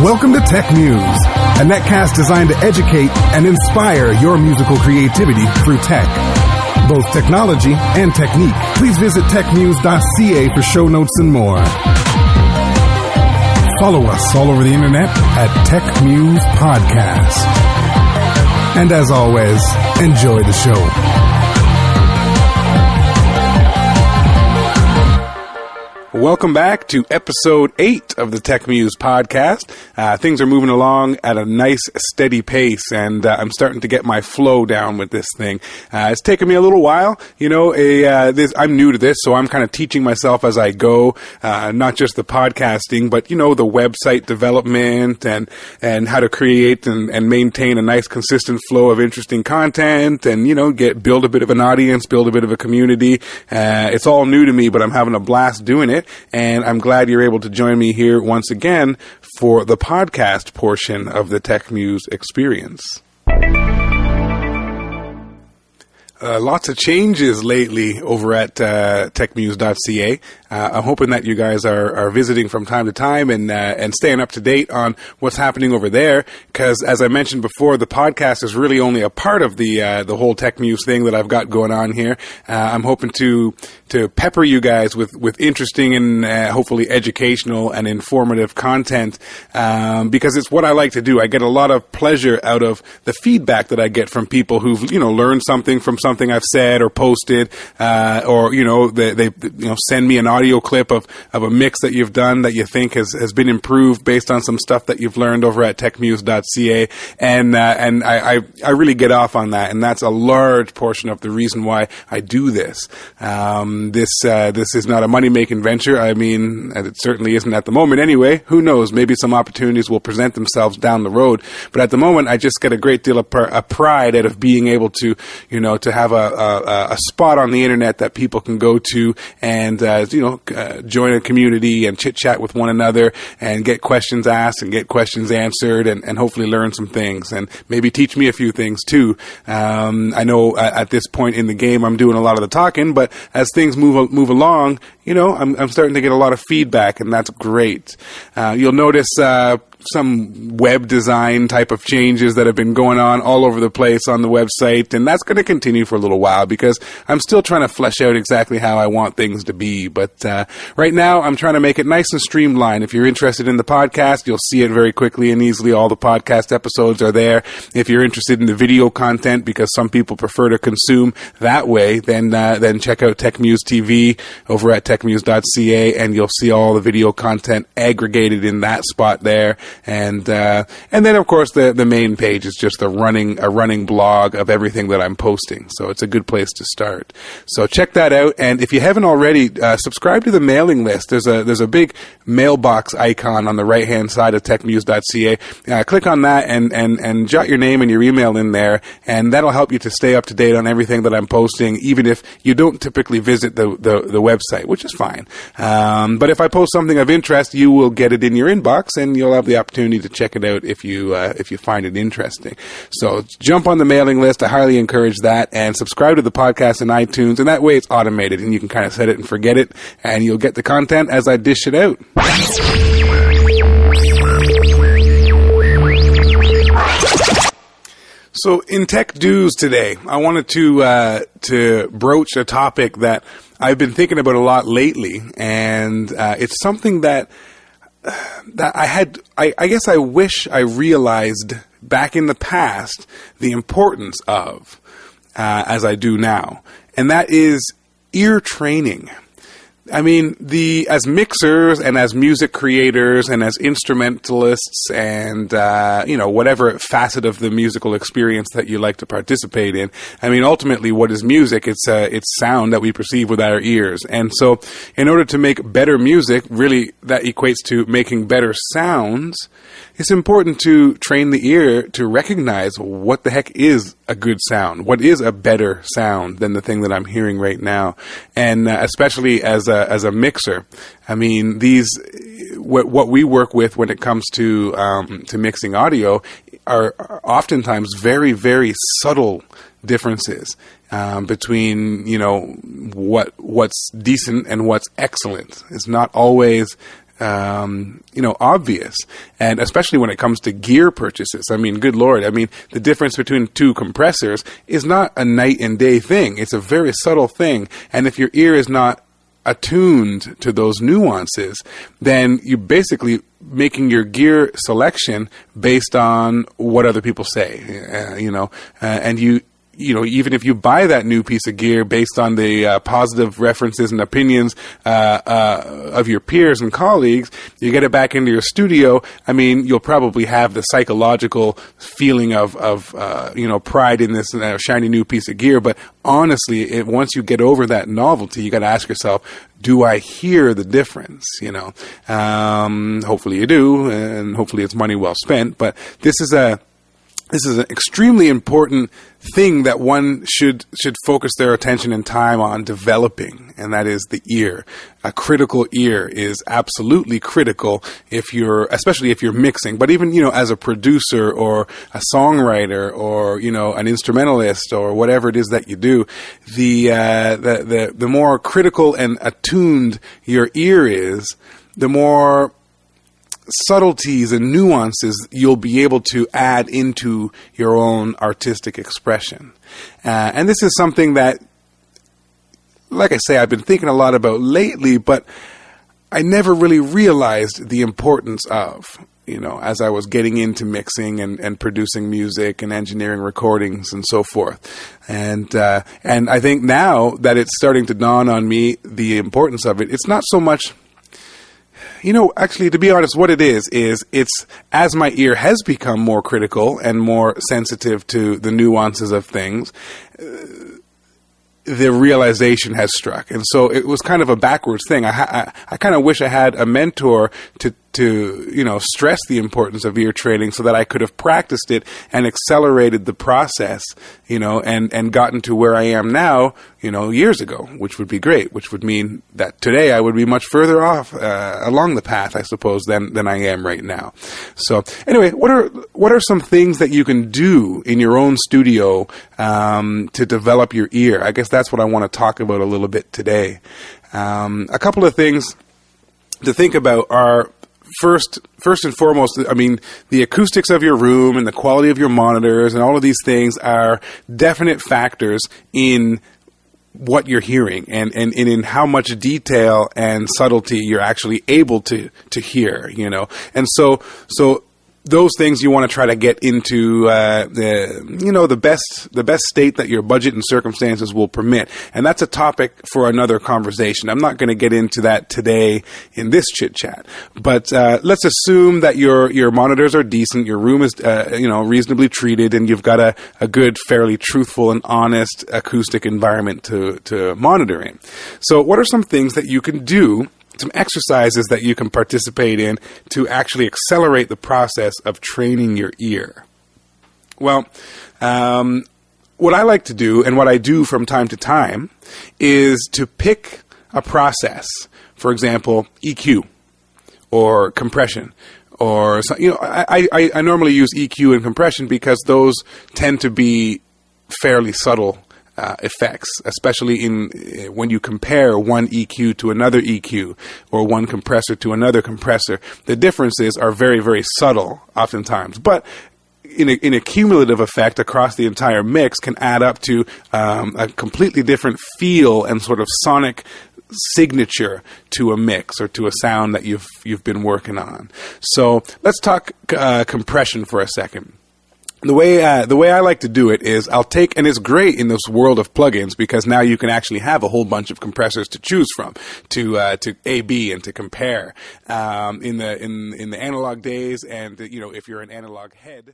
Welcome to TechMuze, a netcast designed to educate and inspire your musical creativity through tech, both technology and technique. Please visit techmuse.ca for show notes and more. Follow us all over the internet at TechMuze Podcast. And as always, enjoy the show. Welcome back to episode 8 of the TechMuze podcast. Things are moving along at a nice, steady pace, and I'm starting to get my flow down with this thing. It's taken me a little while. You know, I'm new to this, so I'm kind of teaching myself as I go, not just the podcasting, but, you know, the website development and how to create and maintain a nice, consistent flow of interesting content and, you know, build a bit of an audience, build a bit of a community. It's all new to me, but I'm having a blast doing it. And I'm glad you're able to join me here once again for the podcast portion of the TechMuze experience. Lots of changes lately over at techmuse.ca. I'm hoping that you guys are visiting from time to time and staying up to date on what's happening over there. Because as I mentioned before, the podcast is really only a part of the whole TechMuse thing that I've got going on here. I'm hoping to pepper you guys with interesting and hopefully educational and informative content because it's what I like to do. I get a lot of pleasure out of the feedback that I get from people who've, you know, learned something from something I've said or posted, or, you know, they send me an audio clip of a mix that you've done that you think has been improved based on some stuff that you've learned over at techmuse.ca. And I really get off on that. And that's a large portion of the reason why I do this. This is not a money-making venture. I mean, it certainly isn't at the moment anyway. Who knows? Maybe some opportunities will present themselves down the road. But at the moment, I just get a great deal of pride out of being able to, you know, to have a spot on the internet that people can go to and, join a community and chit-chat with one another and get questions asked and get questions answered and hopefully learn some things and maybe teach me a few things too. I know at this point in the game I'm doing a lot of the talking, but as things move along, you know, I'm starting to get a lot of feedback, and that's great. You'll notice some web design type of changes that have been going on all over the place on the website, and that's going to continue for a little while because I'm still trying to flesh out exactly how I want things to be. But right now, I'm trying to make it nice and streamlined. If you're interested in the podcast, you'll see it very quickly and easily. All the podcast episodes are there. If you're interested in the video content, because some people prefer to consume that way, then check out TechMuze TV over at techmuse.ca, and you'll see all the video content aggregated in that spot there. And then of course the main page is just a running blog of everything that I'm posting. So it's a good place to start. So check that out. And if you haven't already, subscribe to the mailing list. There's a big mailbox icon on the right hand side of techmuse.ca. Click on that and jot your name and your email in there, and that'll help you to stay up to date on everything that I'm posting, even if you don't typically visit the website, which is fine. But if I post something of interest, you will get it in your inbox, and you'll have the opportunity to check it out if you find it interesting. So jump on the mailing list. I highly encourage that, and subscribe to the podcast in iTunes, and that way it's automated and you can kind of set it and forget it, and you'll get the content as I dish it out. So in Tech Do's today, I wanted to broach a topic that I've been thinking about a lot lately, and it's something that I guess I wish I realized back in the past the importance of, as I do now, and that is ear training. I mean, as mixers and as music creators and as instrumentalists and, whatever facet of the musical experience that you like to participate in. I mean, ultimately, what is music? It's sound that we perceive with our ears. And so in order to make better music, really that equates to making better sounds. It's important to train the ear to recognize what the heck is a good sound. What is a better sound than the thing that I'm hearing right now? And especially as a mixer, I mean, what we work with when it comes to mixing audio are oftentimes very, very subtle differences between, what's decent and what's excellent. It's not always obvious. And especially when it comes to gear purchases. I mean, good Lord. I mean, the difference between two compressors is not a night and day thing. It's a very subtle thing. And if your ear is not attuned to those nuances, then you're basically making your gear selection based on what other people say, and even if you buy that new piece of gear based on the positive references and opinions of your peers and colleagues, you get it back into your studio. I mean, you'll probably have the psychological feeling of pride in this shiny new piece of gear. But honestly, once you get over that novelty, you got to ask yourself, do I hear the difference? Hopefully you do, and hopefully it's money well spent. But this is an extremely important thing that one should focus their attention and time on developing, and that is the ear. A critical ear is absolutely critical especially if you're mixing, but even, as a producer or a songwriter or, an instrumentalist or whatever it is that you do, the more critical and attuned your ear is, the more subtleties and nuances you'll be able to add into your own artistic expression. And this is something that, like I say, I've been thinking a lot about lately, but I never really realized the importance of, as I was getting into mixing and producing music and engineering recordings and so forth. And I think now that it's starting to dawn on me, the importance of it, it's not so much. Actually, to be honest, what it is it's as my ear has become more critical and more sensitive to the nuances of things, the realization has struck. And so it was kind of a backwards thing. I kind of wish I had a mentor to stress the importance of ear training so that I could have practiced it and accelerated the process, and gotten to where I am now, years ago, which would be great, which would mean that today I would be much further off along the path, I suppose, than I am right now. So anyway, what are some things that you can do in your own studio to develop your ear? I guess that's what I want to talk about a little bit today. A couple of things to think about are, First and foremost, I mean, the acoustics of your room and the quality of your monitors and all of these things are definite factors in what you're hearing and in how much detail and subtlety you're actually able to hear, And so those things you want to try to get into the best state that your budget and circumstances will permit. And that's a topic for another conversation. I'm not going to get into that today in this chit chat. But let's assume that your monitors are decent, your room is reasonably treated, and you've got a good, fairly truthful and honest acoustic environment to monitor in. So what are some things that you can do, some exercises that you can participate in to actually accelerate the process of training your ear? Well, what I like to do, and what I do from time to time, is to pick a process. For example, EQ or compression. Or I normally use EQ and compression because those tend to be fairly subtle effects, especially when you compare one EQ to another EQ or one compressor to another compressor. The differences are very, very subtle oftentimes, but in a cumulative effect across the entire mix can add up to a completely different feel and sort of sonic signature to a mix or to a sound that you've been working on. So let's talk compression for a second. The way I like to do it is and it's great in this world of plugins because now you can actually have a whole bunch of compressors to choose from to A/B and to compare. In the analog days, and if you're an analog head.